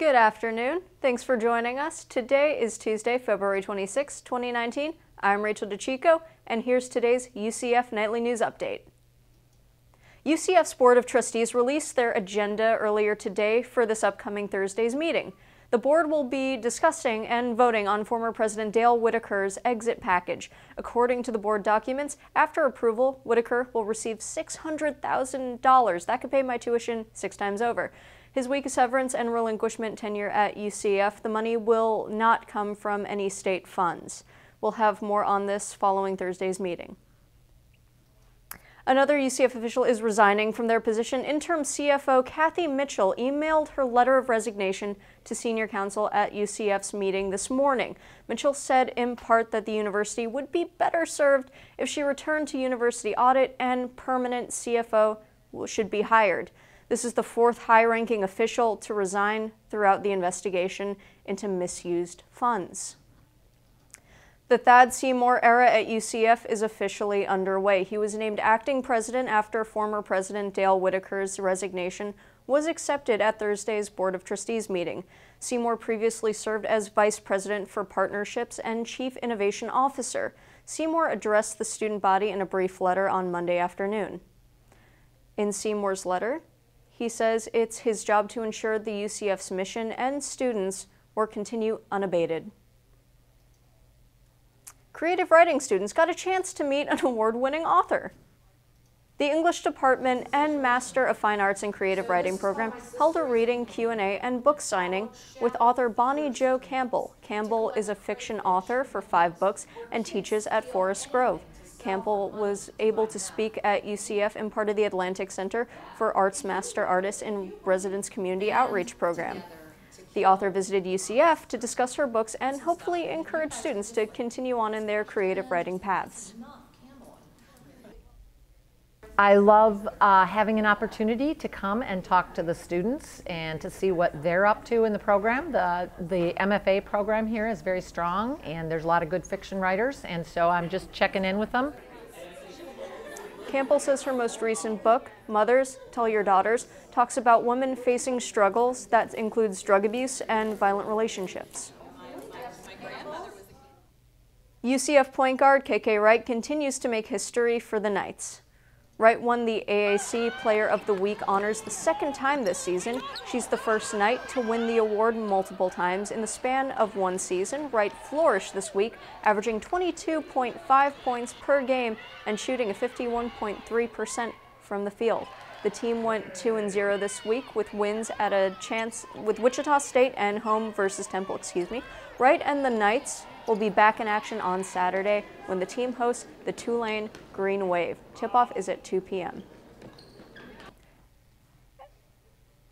Good afternoon. Thanks for joining us. Today is Tuesday, February 26, 2019. I'm Rachel DeChico, and here's today's UCF Nightly News Update. UCF's Board of Trustees released their agenda earlier today for this upcoming Thursday's meeting. The board will be discussing and voting on former President Dale Whittaker's exit package. According to the board documents, after approval, Whitaker will receive $600,000. That could pay my tuition 6 times over. His week of severance and relinquishment tenure at UCF, the money will not come from any state funds. We'll have more on this following Thursday's meeting. Another UCF official is resigning from their position. Interim CFO Kathy Mitchell emailed her letter of resignation to senior counsel at UCF's meeting this morning. Mitchell said in part that the university would be better served if she returned to university audit and permanent CFO should be hired. This is the 4th high-ranking official to resign throughout the investigation into misused funds. The Thad Seymour era at UCF is officially underway. He was named acting president after former President Dale Whittaker's resignation was accepted at Thursday's Board of Trustees meeting. Seymour previously served as vice president for partnerships and chief innovation officer. Seymour addressed the student body in a brief letter on Monday afternoon. In Seymour's letter, he says it's his job to ensure the UCF's mission and students' work continue unabated. Creative writing students got a chance to meet an award-winning author. The English Department and Master of Fine Arts in Creative Writing program held a reading, Q&A, and book signing with author Bonnie Jo Campbell. Campbell is a fiction author for 5 books and teaches at Forest Grove. Campbell was able to speak at UCF in part of the Atlantic Center for Arts Master Artists in Residence Community Outreach Program. The author visited UCF to discuss her books and hopefully encourage students to continue on in their creative writing paths. I love having an opportunity to come and talk to the students and to see what they're up to in the program. The MFA program here is very strong, and there's a lot of good fiction writers, and so I'm just checking in with them. Campbell says her most recent book, Mothers, Tell Your Daughters, talks about women facing struggles that includes drug abuse and violent relationships. UCF point guard Kay Kay Wright continues to make history for the Knights. Wright won the AAC Player of the Week honors the 2nd time this season. She's the first Knight to win the award multiple times in the span of 1 season. Wright flourished this week, averaging 22.5 points per game and shooting a 51.3% from the field. The team went 2-0 this week with wins at a chance with Wichita State and home versus Temple, Wright and the Knights will be back in action on Saturday when the team hosts the Tulane Green Wave. Tip-off is at 2 p.m.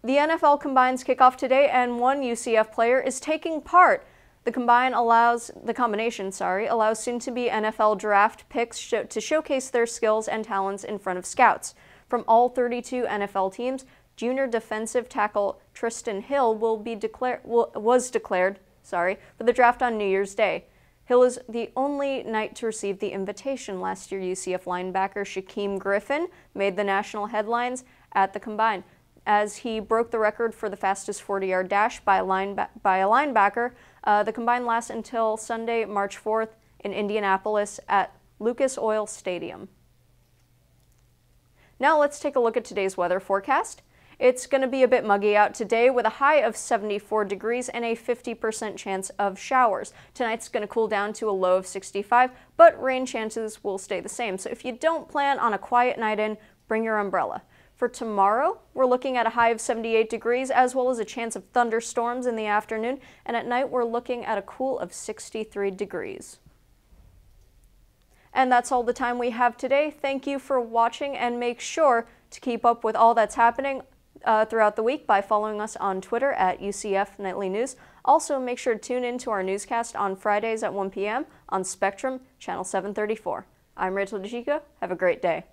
The NFL Combines kick off today, and one UCF player is taking part. The combination allows soon-to-be NFL draft picks to showcase their skills and talents in front of scouts. From all 32 NFL teams, junior defensive tackle Tristan Hill was declared for the draft on New Year's Day. Hill is the only Knight to receive the invitation. Last year, UCF linebacker Shaquem Griffin made the national headlines at the Combine as he broke the record for the fastest 40-yard dash by a linebacker. The Combine lasts until Sunday, March 4th in Indianapolis at Lucas Oil Stadium. Now let's take a look at today's weather forecast. It's going to be a bit muggy out today with a high of 74 degrees and a 50% chance of showers. Tonight's going to cool down to a low of 65, but rain chances will stay the same. So if you don't plan on a quiet night in, bring your umbrella. For tomorrow, we're looking at a high of 78 degrees as well as a chance of thunderstorms in the afternoon, and at night we're looking at a cool of 63 degrees. And that's all the time we have today. Thank you for watching, and make sure to keep up with all that's happening throughout the week by following us on Twitter at UCF Nightly News. Also, make sure to tune in to our newscast on Fridays at 1 p.m. on Spectrum, Channel 734. I'm Rachel DeChico. Have a great day.